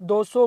200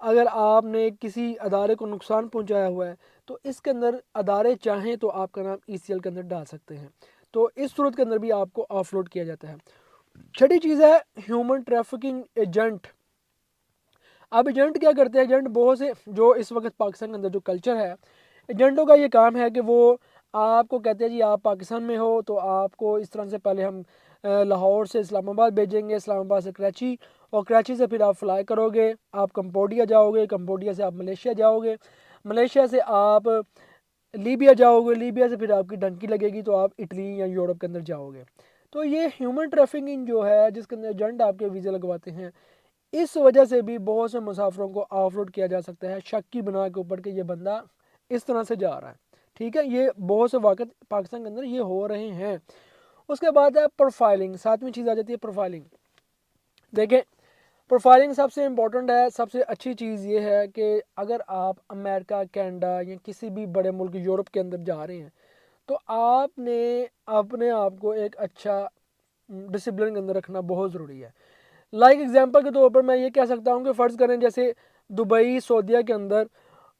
اگر آپ نے کسی ادارے کو نقصان پہنچایا ہوا ہے تو اس کے اندر ادارے چاہیں تو آپ کا نام ECL کے اندر ڈال سکتے ہیں، تو اس صورت کے اندر بھی آپ کو آف لوڈ کیا جاتا ہے۔ چھٹی چیز ہے ہیومن ٹریفکنگ ایجنٹ۔ اب ایجنٹ کیا کرتے ہیں؟ ایجنٹ بہت سے جو اس وقت پاکستان کے اندر جو کلچر ہے، ایجنٹوں کا یہ کام ہے کہ وہ آپ کو کہتے ہیں جی آپ پاکستان میں ہو تو آپ کو اس طرح سے پہلے ہم لاہور سے اسلام آباد بھیجیں گے، اسلام آباد سے کراچی، اور کراچی سے پھر آپ فلائی کرو گے، آپ کمبوڈیا جاؤ گے، کمبوڈیا سے آپ ملیشیا جاؤ گے، ملیشیا سے آپ لیبیا جاؤ گے، لیبیا سے پھر آپ کی ڈنکی لگے گی تو آپ اٹلی یا یورپ کے اندر جاؤ گے۔ تو یہ ہیومن ٹریفکنگ جو ہے جس کے اندر ایجنٹ آپ کے ویزے لگواتے ہیں، اس وجہ سے بھی بہت سے مسافروں کو آف لوڈ کیا جا سکتا ہے شک کی بنا کے اوپر کہ یہ بندہ اس طرح سے جا رہا ہے، ٹھیک ہے۔ یہ بہت سے واقعات پاکستان کے اندر یہ ہو رہے ہیں۔ اس کے بعد ہے پروفائلنگ، ساتویں چیز آ جاتی ہے پروفائلنگ۔ دیکھیں پروفائلنگ سب سے امپورٹنٹ ہے، سب سے اچھی چیز یہ ہے کہ اگر آپ امریکہ، کینیڈا یا کسی بھی بڑے ملک یورپ کے اندر جا رہے ہیں تو آپ نے اپنے آپ کو ایک اچھا ڈسپلن کے اندر رکھنا بہت ضروری ہے۔ لائک ایگزامپل کے طور پر میں یہ کہہ سکتا ہوں کہ فرض کریں جیسے دبئی، سعودیہ کے اندر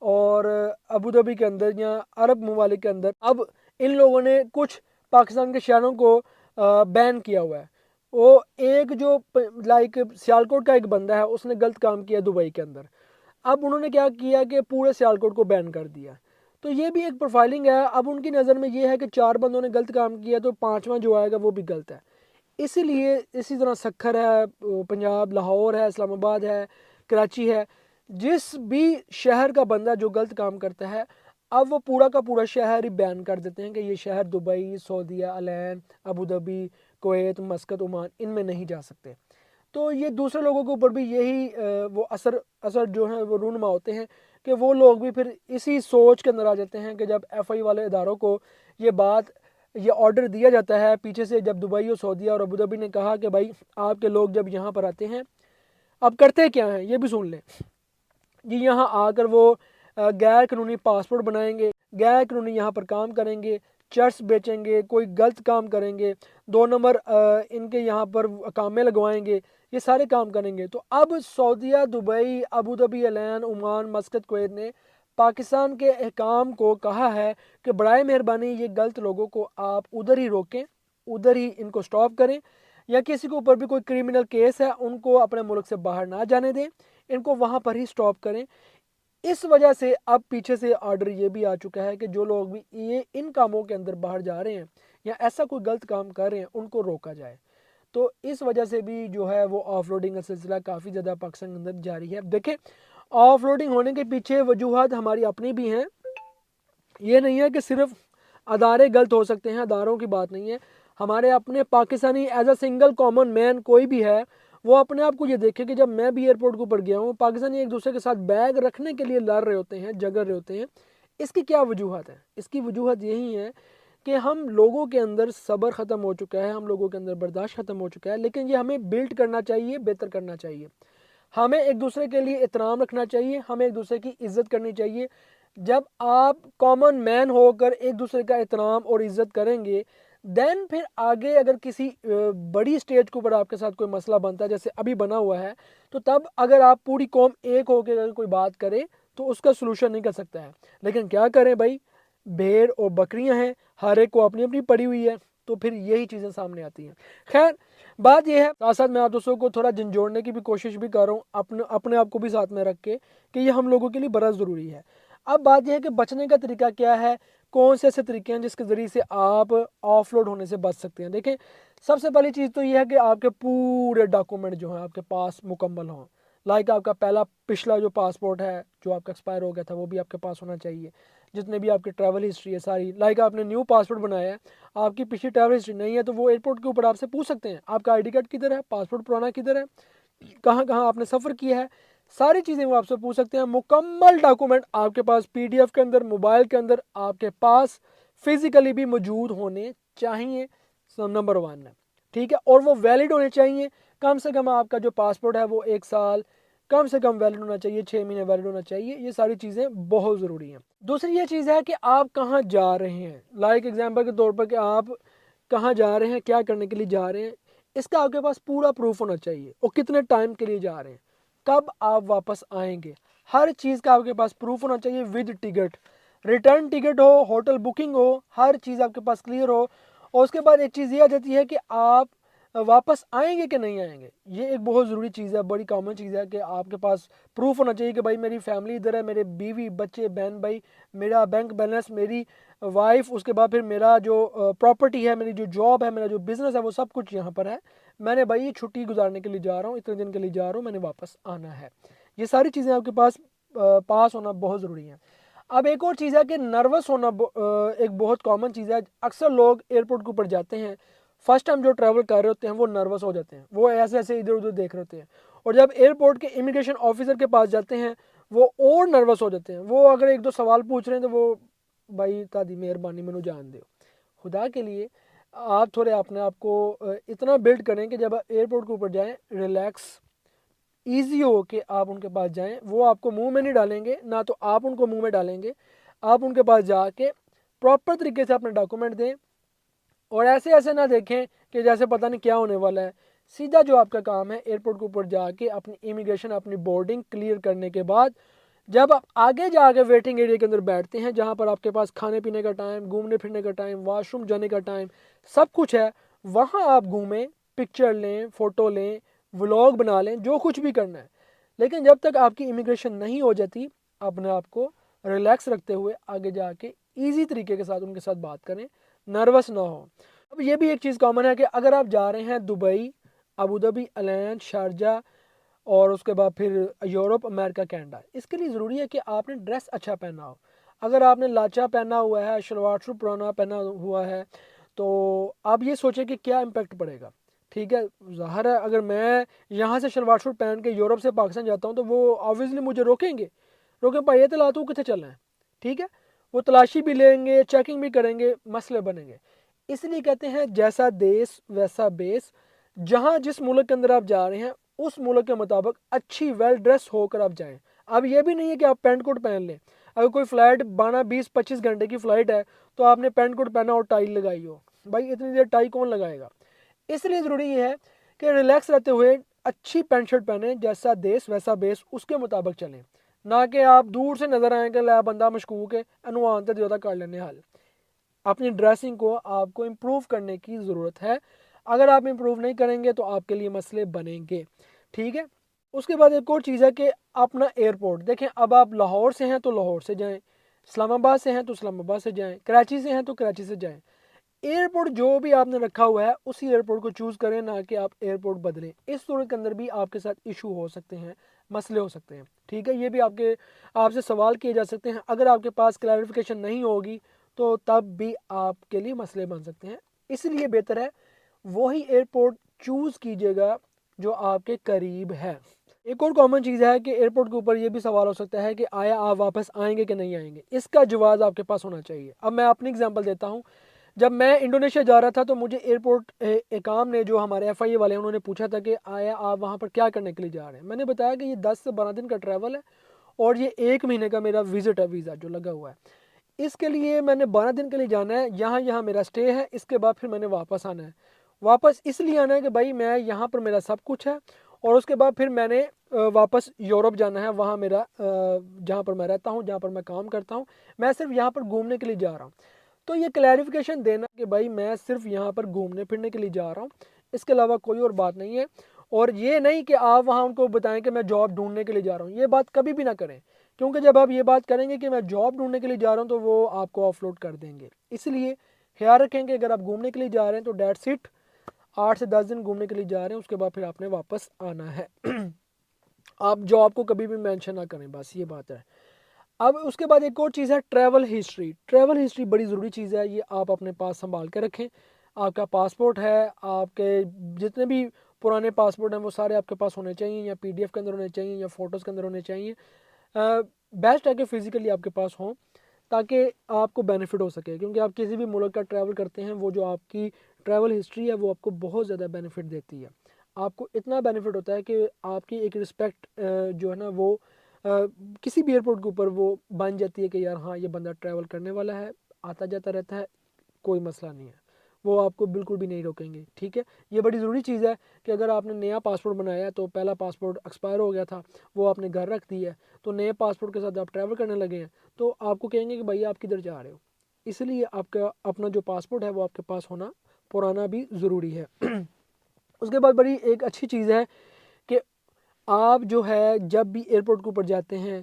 اور ابوظہبی کے اندر یا عرب ممالک کے اندر اب ان لوگوں نے کچھ پاکستان کے شہروں کو بین کیا ہوا ہے۔ وہ ایک جو لائک سیالکوٹ کا ایک بندہ ہے اس نے غلط کام کیا دبئی کے اندر، اب انہوں نے کیا کیا کہ پورے سیالکوٹ کو بین کر دیا، تو یہ بھی ایک پروفائلنگ ہے۔ اب ان کی نظر میں یہ ہے کہ 4 بندوں نے غلط کام کیا تو 5واں جو آئے گا وہ بھی غلط ہے، اسی لیے اسی طرح سکھر ہے، پنجاب، لاہور ہے، اسلام آباد ہے، کراچی ہے، جس بھی شہر کا بندہ جو غلط کام کرتا ہے اب وہ پورا کا پورا شہر ہی بیان کر دیتے ہیں کہ یہ شہر دبئی، سعودیہ، العین، ابوظہبی، کویت، مسقط، عمان ان میں نہیں جا سکتے۔ تو یہ دوسرے لوگوں کے اوپر بھی یہی وہ اثر جو ہیں وہ رونما ہوتے ہیں کہ وہ لوگ بھی پھر اسی سوچ کے اندر آ جاتے ہیں کہ جب FI والے اداروں کو یہ آرڈر دیا جاتا ہے پیچھے سے، جب دبئی اور سعودیہ اور ابوظہبی نے کہا کہ بھائی آپ کے لوگ جب یہاں پر آتے ہیں اب کرتے کیا ہیں یہ بھی سن لیں جی، یہاں آ کر وہ غیر قانونی پاسپورٹ بنائیں گے، غیر قانونی یہاں پر کام کریں گے، چرس بیچیں گے، کوئی غلط کام کریں گے، 2 نمبر ان کے یہاں پر اقامے لگوائیں گے، یہ سارے کام کریں گے۔ تو اب سعودیہ، Dubai, Abu Dhabi, Al Ain, Oman, Muscat, Kuwait نے پاکستان کے حکام کو کہا ہے کہ برائے مہربانی یہ غلط لوگوں کو آپ ادھر ہی روکیں، ادھر ہی ان کو سٹاپ کریں، یا کسی کے اوپر بھی کوئی کرمنل کیس ہے ان کو اپنے ملک سے باہر نہ جانے دیں، ان کو وہاں پر ہی سٹاپ کریں۔ اس وجہ سے اب پیچھے سے آرڈر یہ بھی آ چکا ہے کہ جو لوگ بھی یہ ان کاموں کے اندر باہر جا رہے ہیں یا ایسا کوئی غلط کام کر رہے ہیں ان کو روکا جائے۔ تو اس وجہ سے بھی جو ہے وہ آف لوڈنگ کا سلسلہ کافی زیادہ پاکستان کے اندر جاری ہے۔ دیکھیں آف لوڈنگ ہونے کے پیچھے وجوہات ہماری اپنی بھی ہیں، یہ نہیں ہے کہ صرف ادارے غلط ہو سکتے ہیں، اداروں کی بات نہیں ہے، ہمارے اپنے Pakistani as a single common man کوئی بھی ہے وہ اپنے آپ کو یہ دیکھے کہ جب میں بھی ایئرپورٹ کے اوپر گیا ہوں پاکستانی ایک دوسرے کے ساتھ بیگ رکھنے کے لیے لڑ رہے ہوتے ہیں، جگڑ رہے ہوتے ہیں، اس کی کیا وجوہات ہے؟ اس کی وجوہات یہی ہے کہ ہم لوگوں کے اندر صبر ختم ہو چکا ہے، ہم لوگوں کے اندر برداشت ختم ہو چکا ہے، لیکن یہ ہمیں بلڈ کرنا چاہیے، بہتر کرنا چاہیے، ہمیں ایک دوسرے کے لیے احترام رکھنا چاہیے، ہمیں ایک دوسرے کی عزت کرنی چاہیے۔ جب آپ کامن مین ہو کر ایک دوسرے کا احترام اور عزت کریں گے دین پھر آگے اگر کسی بڑی اسٹیج کے اوپر آپ کے ساتھ کوئی مسئلہ بنتا ہے جیسے ابھی بنا ہوا ہے تو تب اگر آپ پوری قوم ایک ہو کے اگر کوئی بات کرے تو اس کا سلوشن نہیں کر سکتا ہے، لیکن کیا کریں بھائی، بھیڑ اور بکریاں ہیں، ہر ایک کو اپنی اپنی پڑی ہوئی ہے، تو پھر یہی چیزیں سامنے آتی ہیں۔ خیر بات یہ ہے، ساتھ ساتھ میں آپ دوستوں کو تھوڑا جھنجھوڑنے کی بھی کوشش بھی کر رہا ہوں اپنے آپ کو بھی ساتھ میں رکھ کے کہ یہ ہم لوگوں کے لیے بڑا ضروری ہے۔ اب بات یہ ہے کہ بچنے کا طریقہ کیا ہے، کون سے ایسے طریقے ہیں جس کے ذریعے سے آپ آف لوڈ ہونے سے بچ سکتے ہیں۔ دیکھیں سب سے پہلی چیز تو یہ ہے کہ آپ کے پورے ڈاکومنٹ جو ہیں آپ کے پاس مکمل ہوں، لائک آپ کا پچھلا جو پاسپورٹ ہے جو آپ کا ایکسپائر ہو گیا تھا وہ بھی آپ کے پاس ہونا چاہیے، جتنے بھی آپ کی ٹریول ہسٹری ہے ساری، لائک آپ نے نیو پاسپورٹ بنایا ہے، آپ کی پچھلی ٹریول ہسٹری نہیں ہے تو وہ ایئرپورٹ کے اوپر آپ سے پوچھ سکتے ہیں آپ کا ID کارڈ کدھر ہے، پاسپورٹ پرانا کدھر ہے، کہاں کہاں آپ نے سفر کیا ہے، ساری چیزیں وہ آپ سے پوچھ سکتے ہیں۔ مکمل ڈاکومنٹ آپ کے پاس PDF کے اندر، موبائل کے اندر آپ کے پاس فزیکلی بھی موجود ہونے چاہیے، نمبر 1 ہے، ٹھیک ہے، اور وہ ویلڈ ہونے چاہیے، کم سے کم آپ کا جو پاسپورٹ ہے وہ 1 سال کم سے کم ویلڈ ہونا چاہیے، 6 مہینے ویلڈ ہونا چاہیے، یہ ساری چیزیں بہت ضروری ہیں۔ دوسری یہ چیز ہے کہ آپ کہاں جا رہے ہیں، لائک ایگزامپل کے طور پر کہ آپ کہاں جا رہے ہیں، کیا کرنے کے لیے جا رہے ہیں، اس کا آپ کے پاس پورا پروف ہونا چاہیے، اور کتنے ٹائم کے لیے جا رہے ہیں، کب آپ واپس آئیں گے، ہر چیز کا آپ کے پاس پروف ہونا چاہیے ود ٹکٹ، ریٹرن ٹکٹ ہو، ہوٹل بکنگ ہو، ہر چیز آپ کے پاس کلیئر ہو۔ اور اس کے بعد ایک چیز یہ آ جاتی ہے کہ آپ واپس آئیں گے کہ نہیں آئیں گے۔ یہ ایک بہت ضروری چیز ہے، بڑی کامن چیز ہے کہ آپ کے پاس پروف ہونا چاہیے کہ بھائی میری فیملی ادھر ہے، میرے بیوی بچے بہن بھائی، میرا بینک بیلنس، میری وائف، اس کے بعد پھر میرا جو پراپرٹی ہے، میری جو جاب ہے، میرا جو بزنس ہے، وہ سب کچھ یہاں پر ہے۔ میں نے بھائی چھٹی گزارنے کے لیے جا رہا ہوں، اتنے دن کے لیے جا رہا ہوں، میں نے واپس آنا ہے۔ یہ ساری چیزیں آپ کے پاس ہونا بہت ضروری ہیں۔ اب ایک اور چیز ہے کہ نروس ہونا ایک بہت کامن چیز ہے۔ اکثر لوگ ایئرپورٹ کے اوپر جاتے ہیں، فرسٹ ٹائم جو ٹریول کر رہے ہوتے ہیں وہ نروس ہو جاتے ہیں، وہ ایسے ایسے ادھر ادھر دیکھ رہے ہوتے ہیں، اور جب ایئرپورٹ کے امیگریشن آفیسر کے پاس جاتے ہیں وہ اور نروس ہو جاتے ہیں۔ وہ اگر ایک دو سوال پوچھ رہے ہیں تو وہ بھائی تادی مہربانی مینوں جان دیو، خدا کے لیے آپ تھوڑے اپنے آپ کو اتنا بلڈ کریں کہ جب ایئرپورٹ کے اوپر جائیں ریلیکس ایزی ہو کہ آپ ان کے پاس جائیں۔ وہ آپ کو منہ میں نہیں ڈالیں گے، نہ تو آپ ان کو منہ میں ڈالیں گے۔ آپ ان کے پاس جا کے پراپر طریقے سے اپنے ڈاکومنٹ دیں، اور ایسے نہ دیکھیں کہ جیسے پتہ نہیں کیا ہونے والا ہے۔ سیدھا جو آپ کا کام ہے ایئرپورٹ کے اوپر جا کے اپنی امیگریشن، اپنی بورڈنگ کلیئر کرنے کے بعد جب آپ آگے جا کے ویٹنگ ایریا کے اندر بیٹھتے ہیں، جہاں پر آپ کے پاس کھانے پینے کا ٹائم، گھومنے پھرنے کا ٹائم، واش روم جانے کا ٹائم، سب کچھ ہے، وہاں آپ گھومیں، پکچر لیں، فوٹو لیں، ولاگ بنا لیں، جو کچھ بھی کرنا ہے۔ لیکن جب تک آپ کی امیگریشن نہیں ہو جاتی، اپنے آپ کو ریلیکس رکھتے ہوئے آگے جا کے ایزی طریقے کے ساتھ ان کے ساتھ بات کریں، نروس نہ ہو۔ اب یہ بھی ایک چیز کامن ہے کہ اگر آپ جا رہے ہیں دبئی، ابوظہبی، العین، شارجہ، اور اس کے بعد پھر یورپ، امریکہ، کینیڈا، اس کے لیے ضروری ہے کہ آپ نے ڈریس اچھا پہنا ہو۔ اگر آپ نے لاچا پہنا ہوا ہے، شلوار سوٹ پرانا پہنا ہوا ہے، تو آپ یہ سوچیں کہ کیا امپیکٹ پڑے گا۔ ٹھیک ہے، ظاہر ہے اگر میں یہاں سے شلوار سوٹ پہن کے یورپ سے پاکستان جاتا ہوں تو وہ آبویسلی مجھے روکیں گے، بھائی یہ تلا تو کتنے چلنا ہے۔ ٹھیک ہے، وہ تلاشی بھی لیں گے، چیکنگ بھی کریں گے، مسئلے بنیں گے۔ اس لیے کہتے ہیں جیسا دیس ویسا بیس۔ جہاں جس ملک کے اندر آپ جا رہے ہیں اس ملک کے مطابق اچھی ویل ڈریس ہو کر آپ جائیں۔ اب یہ بھی نہیں ہے کہ آپ پینٹ کوٹ پہن لیں۔ اگر کوئی فلائٹ 12 20 25 گھنٹے کی فلائٹ ہے تو آپ نے پینٹ کوٹ پہنا اور ٹائی لگائی ہو، بھائی اتنی دیر ٹائی کون لگائے گا؟ اس لیے ضروری یہ ہے کہ ریلیکس رہتے ہوئے اچھی پینٹ شرٹ پہنیں، جیسا دیس ویسا بیس، اس کے مطابق چلیں، نہ کہ آپ دور سے نظر آئیں کہ لے بندہ مشکوک ہے انوان تے زیادہ کر لینے حل۔ اپنی ڈریسنگ کو آپ کو امپروو کرنے کی ضرورت ہے۔ اگر آپ امپروو نہیں کریں گے تو آپ کے لیے مسئلے بنیں گے۔ ٹھیک ہے، اس کے بعد ایک اور چیز ہے کہ اپنا ایئرپورٹ دیکھیں۔ اب آپ لاہور سے ہیں تو لاہور سے جائیں، اسلام آباد سے ہیں تو اسلام آباد سے جائیں، کراچی سے ہیں تو کراچی سے جائیں۔ ایئرپورٹ جو بھی آپ نے رکھا ہوا ہے اسی ایئرپورٹ کو چوز کریں، نہ کہ آپ ایئرپورٹ بدلیں۔ اس صورت کے اندر بھی آپ کے ساتھ ایشو ہو سکتے ہیں، مسئلے ہو سکتے ہیں۔ ٹھیک ہے، یہ بھی آپ سے سوال کیے جا سکتے ہیں۔ اگر آپ کے پاس کلیریفیکیشن نہیں ہوگی تو تب بھی آپ کے لیے مسئلے بن سکتے ہیں۔ اس لیے بہتر ہے وہی ایئرپورٹ چوز کیجیے گا جو آپ کے قریب ہے۔ ایک اور کامن چیز ہے کہ ایئرپورٹ کے اوپر یہ بھی سوال ہو سکتا ہے کہ آیا آپ واپس آئیں گے کہ نہیں آئیں گے۔ اس کا جواز آپ کے پاس ہونا چاہیے۔ اب میں اپنی اگزامپل دیتا ہوں۔ جب میں انڈونیشیا جا رہا تھا تو مجھے ایئرپورٹ اقام نے، جو ہمارے ایف آئی اے والے ہیں، انہوں نے پوچھا تھا کہ آیا آپ وہاں پر کیا کرنے کے لیے جا رہے ہیں۔ میں نے بتایا کہ یہ 10 سے 12 دن کا ٹریول ہے اور یہ 1 مہینے کا میرا وزٹ ہے، ویزا جو لگا ہوا ہے۔ اس کے لیے میں نے 12 دن کے لیے جانا ہے، یہاں میرا سٹے ہے، اس کے بعد پھر میں نے واپس آنا ہے۔ واپس اس لیے آنا ہے کہ بھائی میں یہاں پر میرا سب کچھ ہے، اور اس کے بعد پھر میں نے واپس یورپ جانا ہے، وہاں میرا جہاں پر میں رہتا ہوں، جہاں پر میں کام کرتا ہوں، میں صرف یہاں پر گھومنے کے لیے جا رہا ہوں۔ تو یہ کلیریفیکیشن دینا کہ بھائی میں صرف یہاں پر گھومنے پھرنے کے لیے جا رہا ہوں، اس کے علاوہ کوئی اور بات نہیں ہے۔ اور یہ نہیں کہ آپ وہاں ان کو بتائیں کہ میں جاب ڈھونڈنے کے لیے جا رہا ہوں، یہ بات کبھی بھی نہ کریں، کیونکہ جب آپ یہ بات کریں گے کہ میں جاب ڈھونڈنے کے لیے جا رہا ہوں تو وہ آپ کو آف لوڈ کر دیں گے۔ اس لیے خیال رکھیں کہ اگر آپ گھومنے کے لیے جا رہے ہیں تو دیٹس اٹ، 8 سے 10 دن گھومنے کے لیے جا رہے ہیں، اس کے بعد پھر آپ نے واپس آنا ہے۔ آپ جاب کو کبھی بھی مینشن نہ کریں، بس یہ بات ہے۔ اب اس کے بعد ایک اور چیز ہے ٹریول ہسٹری۔ ٹریول ہسٹری بڑی ضروری چیز ہے، یہ آپ اپنے پاس سنبھال کے رکھیں۔ آپ کا پاسپورٹ ہے، آپ کے جتنے بھی پرانے پاسپورٹ ہیں وہ سارے آپ کے پاس ہونے چاہیے، یا پی ڈی ایف کے اندر ہونے چاہیے، یا فوٹوز کے اندر ہونے چاہیے۔ بیسٹ ہے کہ فزیکلی آپ کے پاس ہوں تاکہ آپ کو بینیفٹ ہو سکے، کیونکہ آپ کسی بھی ملک کا ٹریول کرتے ہیں وہ جو آپ کی ٹریول ہسٹری ہے وہ آپ کو بہت زیادہ بینیفٹ دیتی ہے۔ آپ کو اتنا بینیفٹ ہوتا ہے کہ آپ کی ایک رسپیکٹ جو ہے نا وہ کسی بھی ایئرپورٹ کے اوپر وہ بن جاتی ہے کہ یار ہاں یہ بندہ ٹریول کرنے والا ہے، آتا جاتا رہتا ہے، کوئی مسئلہ نہیں ہے۔ وہ آپ کو بالکل بھی نہیں روکیں گے، ٹھیک ہے۔ یہ بڑی ضروری چیز ہے کہ اگر آپ نے نیا پاسپورٹ بنایا ہے تو پہلا پاسپورٹ ایکسپائر ہو گیا تھا، وہ آپ نے گھر رکھ دی ہے، تو نئے پاسپورٹ کے ساتھ آپ ٹریول کرنے لگے ہیں تو آپ کو کہیں گے کہ بھائی آپ کدھر جا رہے ہو، اس لیے آپ کا اپنا جو پاسپورٹ ہے وہ آپ کے پاس ہونا پرانا بھی ضروری ہے۔ اس کے بعد بڑی ایک اچھی چیز ہے کہ آپ جو ہے جب بھی ایئرپورٹ کے اوپر جاتے ہیں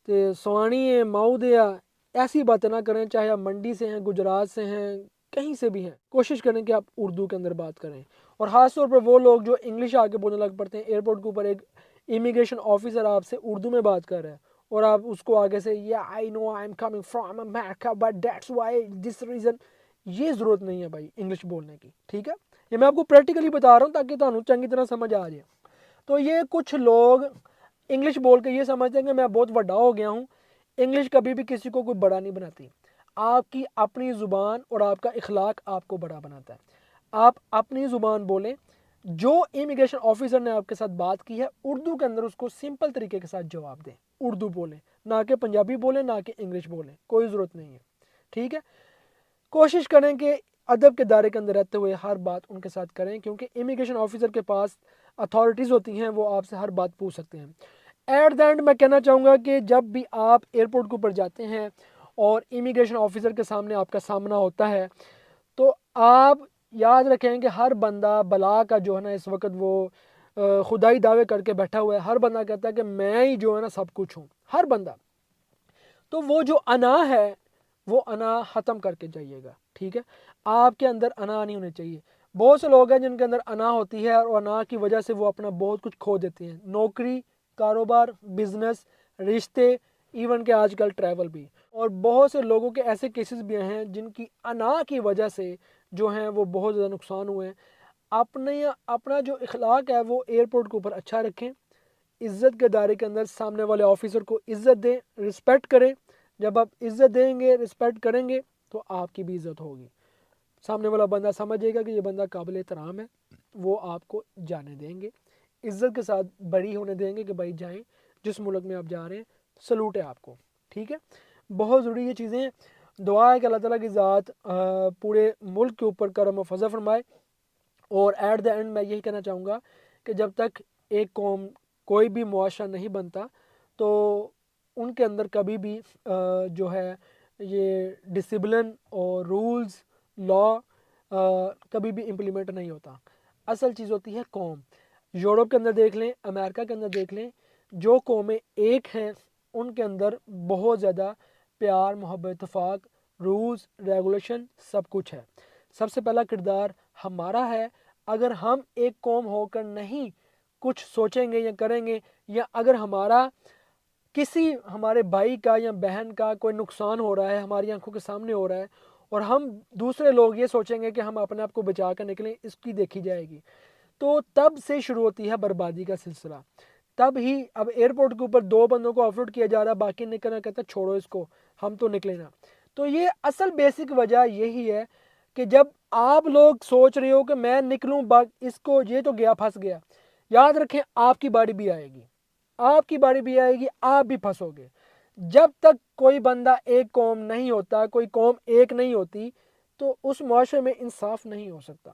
تو سوانی ہے ماؤ دیا ایسی باتیں نہ کریں، چاہے آپ منڈی سے ہیں، گجرات سے ہیں، کہیں سے بھی ہیں، کوشش کریں کہ آپ اردو کے اندر بات کریں۔ اور خاص طور پر وہ لوگ جو انگلش آ کے بولنے لگ پڑتے ہیں، ایئرپورٹ کے اوپر ایک امیگریشن آفیسر آپ سے اردو میں بات کر رہا ہے اور آپ اس کو آگے سے I know I'm coming from America but that's why this reason، یہ ضرورت نہیں ہے بھائی انگلش بولنے کی، ٹھیک ہے۔ یہ میں آپ کو پریکٹیکلی بتا رہا ہوں تاکہ تمہیں چنگی طرح سمجھ آ جائے۔ تو یہ کچھ لوگ انگلش بول کے یہ سمجھتے ہیں کہ میں بہت بڑا ہو گیا ہوں۔ انگلش کبھی بھی کسی کو کوئی بڑا نہیں بناتی، آپ کی اپنی زبان اور آپ کا اخلاق آپ کو بڑا بناتا ہے۔ آپ اپنی زبان بولیں، جو امیگریشن آفیسر نے آپ کے ساتھ بات کی ہے اردو کے اندر اس کو سمپل طریقے کے ساتھ جواب دیں، اردو بولیں، نہ کہ پنجابی بولیں، نہ کہ انگلش بولیں، کوئی ضرورت نہیں ہے، ٹھیک ہے۔ کوشش کریں کہ ادب کے دائرے کے اندر رہتے ہوئے ہر بات ان کے ساتھ کریں، کیونکہ امیگریشن آفیسر کے پاس اتھارٹیز ہوتی ہیں، وہ آپ سے ہر بات پوچھ سکتے ہیں۔ ایٹ دا اینڈ میں کہنا چاہوں گا کہ جب بھی آپ ایئرپورٹ کے اوپر جاتے ہیں اور امیگریشن آفیسر کے سامنے آپ کا سامنا ہوتا ہے تو آپ یاد رکھیں کہ ہر بندہ بلا کا جو ہے نا اس وقت وہ خدائی دعوے کر کے بیٹھا ہوا ہے، ہر بندہ کہتا ہے کہ میں ہی جو ہے نا سب کچھ ہوں، ہر بندہ۔ تو وہ جو انا ہے وہ انا ختم کر کے جائیے گا، ٹھیک ہے۔ آپ کے اندر انا نہیں ہونی چاہیے۔ بہت سے لوگ ہیں جن کے اندر انا ہوتی ہے اور انا کی وجہ سے وہ اپنا بہت کچھ کھو دیتے ہیں، نوکری، کاروبار، بزنس، رشتے، ایون کہ آج کل ٹریول بھی۔ اور بہت سے لوگوں کے ایسے کیسز بھی ہیں جن کی انا کی وجہ سے جو ہیں وہ بہت زیادہ نقصان ہوئے ہیں۔ اپنا جو اخلاق ہے وہ ایئرپورٹ کے اوپر اچھا رکھیں، عزت کے دائرے کے اندر سامنے والے آفیسر کو عزت دیں، رسپیکٹ کریں۔ جب آپ عزت دیں گے، رسپیکٹ کریں گے تو آپ کی بھی عزت ہوگی، سامنے والا بندہ سمجھے گا کہ یہ بندہ قابل احترام ہے، وہ آپ کو جانے دیں گے، عزت کے ساتھ بری ہونے دیں گے کہ بھائی جائیں، جس ملک میں آپ جا رہے ہیں سلوٹ ہے آپ کو، ٹھیک ہے۔ بہت ضروری یہ چیزیں ہیں۔ دعا ہے کہ اللہ تعالیٰ کی ذات پورے ملک کے اوپر کرم و فضل فرمائے۔ اور ایٹ دا اینڈ میں یہی کہنا چاہوں گا کہ جب تک ایک قوم کوئی بھی معاشرہ نہیں بنتا تو ان کے اندر کبھی بھی جو ہے یہ ڈسپلن اور رولز، لا کبھی بھی امپلیمنٹ نہیں ہوتا۔ اصل چیز ہوتی ہے قوم۔ یورپ کے اندر دیکھ لیں، امریکہ کے اندر دیکھ لیں، جو قومیں ایک ہیں ان کے اندر بہت زیادہ پیار، محبت، اتفاق، رولز، ریگولیشن سب کچھ ہے۔ سب سے پہلا کردار ہمارا ہے۔ اگر ہم ایک قوم ہو کر نہیں کچھ سوچیں گے یا کریں گے، یا اگر کسی ہمارے بھائی کا یا بہن کا کوئی نقصان ہو رہا ہے، ہماری آنکھوں کے سامنے ہو رہا ہے، اور ہم دوسرے لوگ یہ سوچیں گے کہ ہم اپنے آپ کو بچا کر نکلیں، اس کی دیکھی جائے گی، تو تب سے شروع ہوتی ہے بربادی کا سلسلہ۔ تب ہی اب ایئرپورٹ کے اوپر 2 بندوں کو آف لوڈ کیا جا رہا ہے، باقی نکلنا کہتا ہے چھوڑو اس کو، ہم تو نکلے نا۔ تو یہ اصل بیسک وجہ یہی ہے کہ جب آپ لوگ سوچ رہے ہو کہ میں نکلوں، اس کو یہ تو گیا پھنس گیا، یاد رکھیں آپ کی باری بھی آئے گی، آپ کی باری بھی آئے گی، آپ بھی پھنسو گے۔ جب تک کوئی بندہ ایک قوم نہیں ہوتا، کوئی قوم ایک نہیں ہوتی، تو اس معاشرے میں انصاف نہیں ہو سکتا،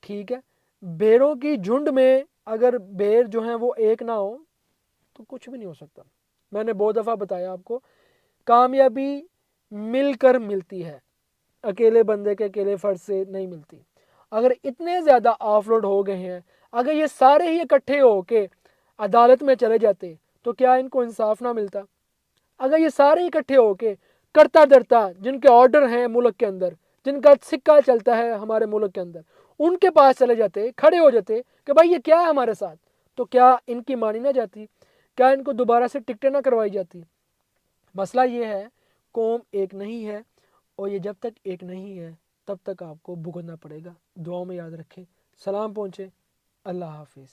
ٹھیک ہے۔ بھیڑوں کی جھنڈ میں اگر بھیڑ جو ہیں وہ ایک نہ ہو تو کچھ بھی نہیں ہو سکتا۔ میں نے بہت دفعہ بتایا آپ کو، کامیابی مل کر ملتی ہے، اکیلے بندے کے اکیلے فرد سے نہیں ملتی۔ اگر اتنے زیادہ آف لوڈ ہو گئے ہیں، اگر یہ سارے ہی اکٹھے ہو کے عدالت میں چلے جاتے تو کیا ان کو انصاف نہ ملتا؟ اگر یہ سارے اکٹھے ہو کے کرتا درتا، جن کے آرڈر ہیں ملک کے اندر، جن کا سکہ چلتا ہے ہمارے ملک کے اندر، ان کے پاس چلے جاتے، کھڑے ہو جاتے کہ بھائی یہ کیا ہے ہمارے ساتھ، تو کیا ان کی مانی نہ جاتی؟ کیا ان کو دوبارہ سے ٹکٹیں نہ کروائی جاتی؟ مسئلہ یہ ہے قوم ایک نہیں ہے، اور یہ جب تک ایک نہیں ہے تب تک آپ کو بھگتنا پڑے گا۔ دعاؤں میں یاد رکھیں۔ سلام پہنچے۔ اللہ حافظ۔